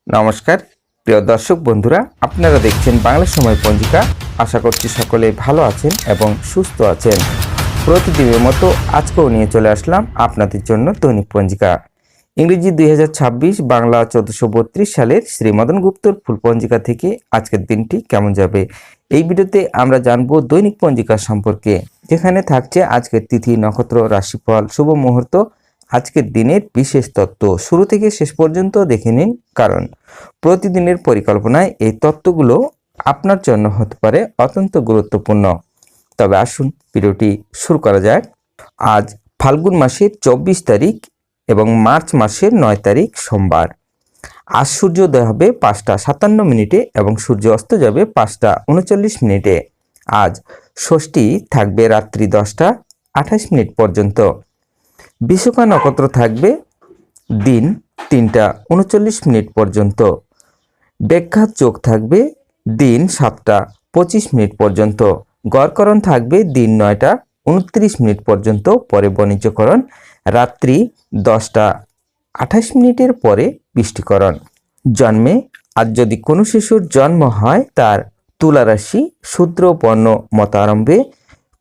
নমস্কার প্রিয় দর্শক বন্ধুরা, আপনারা দেখছেন বাংলা সময় পঞ্জিকা। আশা করছি সকলে ভালো আছেন এবং সুস্থ আছেন। প্রতিদিনের মতো আজকেও নিয়ে চলে আসলাম আপনাদের জন্য দৈনিক পঞ্জিকা। ইংরেজি 2026, বাংলা 1432 সালের শ্রী মদন গুপ্তর ফুল পঞ্জিকা থেকে আজকের দিনটি কেমন যাবে, এই ভিডিওতে আমরা জানবো দৈনিক পঞ্জিকা সম্পর্কে, যেখানে থাকছে আজকের তিথি, নক্ষত্র, রাশিফল, শুভ মুহূর্ত, আজকের দিনের বিশেষ তত্ত্ব। শুরু থেকে শেষ পর্যন্ত দেখে নিন, কারণ প্রতিদিনের পরিকল্পনায় এই তত্ত্বগুলো আপনার জন্য হতে পারে অত্যন্ত গুরুত্বপূর্ণ। তবে আসুন ভিডিওটি শুরু করা যাক। আজ ফাল্গুন মাসের 24 তারিখ এবং মার্চ মাসের 9 তারিখ সোমবার। আজ সূর্যোদয় হবে 5টা 57 মিনিটে এবং সূর্য অস্ত যাবে 5টা 39 মিনিটে। আজ ষষ্ঠী থাকবে রাত্রি 10টা 28 মিনিট পর্যন্ত। বিশাখা নক্ষত্র থাকবে দিন 3টা 39 মিনিট পর্যন্ত। ব্যাঘাত যোগ থাকবে দিন 7টা 25 মিনিট পর্যন্ত। গড়করণ থাকবে দিন 9টা 29 মিনিট পর্যন্ত। পরে বাণিজ্যকরণ রাত্রি 10টা 28 মিনিটের পরে বৃষ্টিকরণ। জন্মে আজ যদি কোনো শিশুর জন্ম হয়, তার তুলা রাশি শূদ্র বর্ণ মতারম্ভে,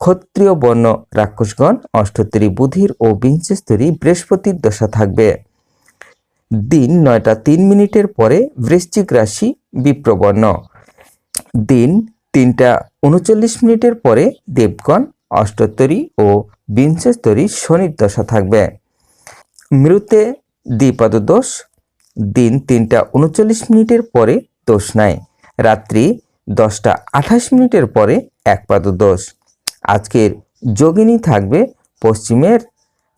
ক্ষত্রিয় বর্ণ রাক্ষসগণ, অষ্টোত্তরী বুধির ও বিংশস্তরী বৃহস্পতির দশা থাকবে। দিন 9টা 3 মিনিটের পরে বৃশ্চিক রাশি বিপ্রবর্ণ। দিন 3টা 39 মিনিটের পরে দেবগণ, অষ্টোত্তরী ও বিংশস্তরী শনির দশা থাকবে। মৃতে দ্বিপাদ দোষ। দিন 3টা 39 মিনিটের পরে দোষ নাই। রাত্রি 10টা 28 মিনিটের পরে একপাদ দোষ। আজকের যোগিনী থাকবে পশ্চিমের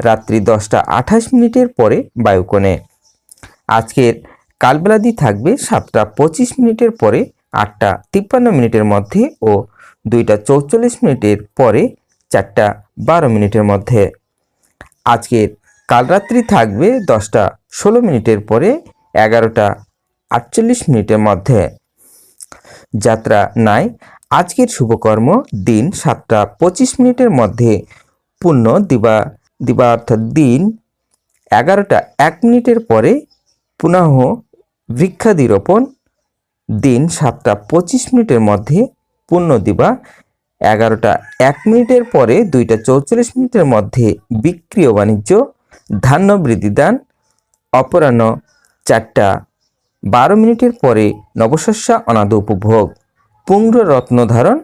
রাত্রি 10টা 28 মিনিটের পরে বায়ুকোণে। আজকের কালবেলাদি থাকবে 7টা 25 মিনিটের পরে 8টা 53 মিনিটের মধ্যে ও 2টা 44 মিনিটের পরে 4টা 12 মিনিটের মধ্যে। আজকের কালরাত্রি থাকবে 10টা 16 মিনিটের পরে 11টা 48 মিনিটের মধ্যে। যাত্রা নাই। আজকের শুভকর্ম দিন 7টা 25 মিনিটের মধ্যে পূর্ণ দিবা অর্থাৎ দিন 11টা 1 মিনিটের পরে পুনঃ বৃক্ষাদি রোপণ। দিন 7টা 25 মিনিটের মধ্যে পূর্ণ দিবা 11টা 1 মিনিটের পরে 2টা 44 মিনিটের মধ্যে বিক্রিয় বাণিজ্য। ধান্য বৃদ্ধি দান। অপরাহ্ন 4টা 12 মিনিটের পরে নবশস্য অনাদ উপভোগ। পুঙ্গ রত্ন ধারণ,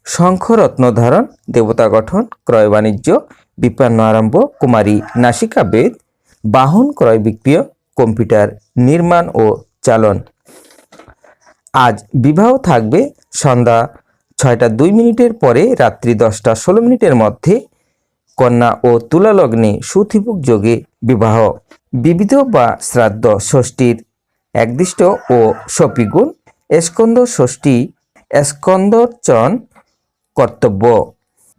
শঙ্খ রত্ন ধারণ, দেবতা গঠন, ক্রয় বাণিজ্য, বিপন্ন আরম্ভ, কুমারী নাসিকা বেদ, বাহন ক্রয় বিক্রিয়, কম্পিউটার নির্মাণ ও চালন। আজ বিবাহ থাকবে সন্ধ্যা 6টা 2 মিনিটের পরে রাত্রি 10টা 16 মিনিটের মধ্যে। কন্যা ও তুলা লগ্নে সুথিপুক যোগে বিবাহ। বিবিধ বা শ্রাদ্ধ ষষ্ঠীর একদিষ্ট ও সপিগুণ। স্কন্দ ষষ্ঠী স্কন্দর্চন কর্তব্য।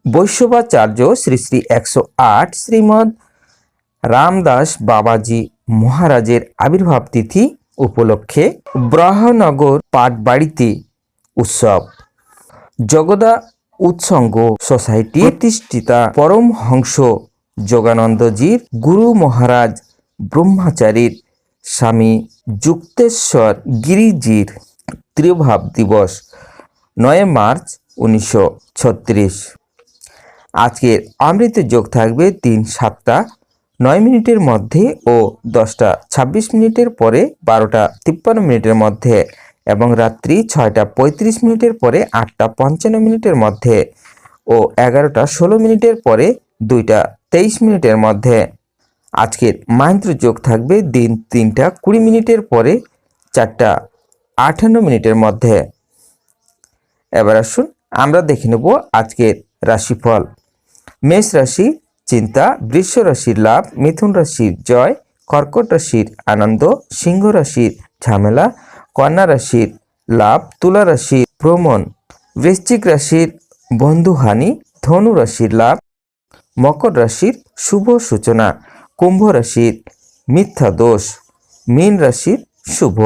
বৈষ্ণবাচার্য শ্রী শ্রী 108 শ্রীমদ রামদাস বাবাজি মহারাজের আবির্ভাব তিথি উপলক্ষে ব্রহ্মনগর পাটবাড়িতে উৎসব। জগদা উৎসঙ্গ সোসাইটি প্রতিষ্ঠিতা পরমহংস যোগানন্দজির গুরু মহারাজ ব্রহ্মচারীর স্বামী যুক্তেশ্বর গিরিজির ত্রিভাব দিবস 9 মার্চ 1936। আজকের অমৃত যোগ থাকবে দিন 7টা 9 মিনিটের মধ্যে ও 10টা 26 মিনিটের পরে 12টা 53 মিনিটের মধ্যে এবং রাত্রি 6টা 35 মিনিটের পরে 8টা 55 মিনিটের মধ্যে ও 11টা 16 মিনিটের পরে 2টা 23 মিনিটের মধ্যে। আজকের মাহেন্দ্র যোগ থাকবে দিন 3টা 20 মিনিটের পরে 4টা 58 মিনিটের মধ্যে। এবার আসুন আমরা দেখে নেব আজকের রাশিফল। মেষ রাশি চিন্তা, বৃষ রাশির লাভ, মিথুন রাশির জয়, কর্কট রাশির আনন্দ, সিংহ রাশির ঝামেলা, কন্যা রাশির লাভ, তুলা রাশির ভ্রমণ, বৃশ্চিক রাশির বন্ধুহানি, ধনু রাশির লাভ, মকর রাশির শুভ সূচনা, কুম্ভ রাশির মিথ্যা দোষ, মীন রাশির শুভ।